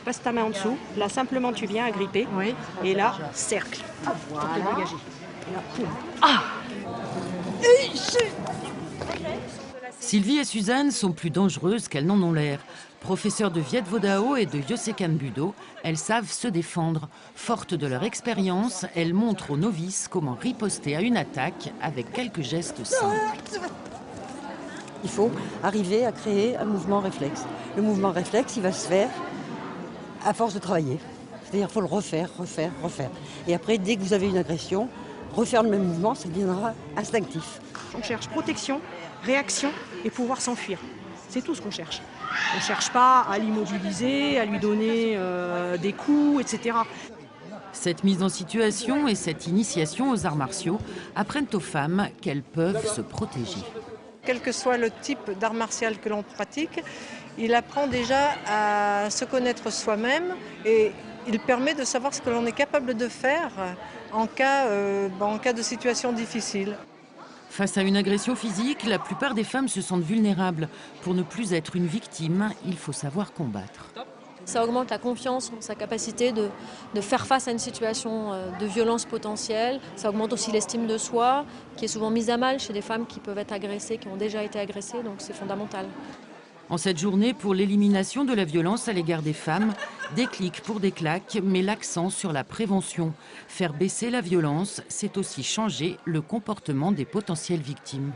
Passe ta main en dessous. Là, simplement, tu viens agripper. Oui. Et là, cercle. Pour te dégager. Et là, poum. Sylvie et Suzanne sont plus dangereuses qu'elles n'en ont l'air. Professeurs de Viet Vo Dao et de Yosekan Budo, elles savent se défendre. Fortes de leur expérience, elles montrent aux novices comment riposter à une attaque avec quelques gestes simples. Il faut arriver à créer un mouvement réflexe. Le mouvement réflexe, il va se faire à force de travailler. C'est-à-dire qu'il faut le refaire. Et après, dès que vous avez une agression, refaire le même mouvement, ça deviendra instinctif. On cherche protection, réaction et pouvoir s'enfuir. C'est tout ce qu'on cherche. On ne cherche pas à l'immobiliser, à lui donner des coups, etc. Cette mise en situation et cette initiation aux arts martiaux apprennent aux femmes qu'elles peuvent se protéger. Quel que soit le type d'art martial que l'on pratique, il apprend déjà à se connaître soi-même et il permet de savoir ce que l'on est capable de faire en cas de situation difficile. Face à une agression physique, la plupart des femmes se sentent vulnérables. Pour ne plus être une victime, il faut savoir combattre. Ça augmente la confiance en sa capacité de faire face à une situation de violence potentielle. Ça augmente aussi l'estime de soi, qui est souvent mise à mal chez des femmes qui peuvent être agressées, qui ont déjà été agressées, donc c'est fondamental. En cette journée pour l'élimination de la violence à l'égard des femmes, Déclic pour des claques met l'accent sur la prévention. Faire baisser la violence, c'est aussi changer le comportement des potentielles victimes.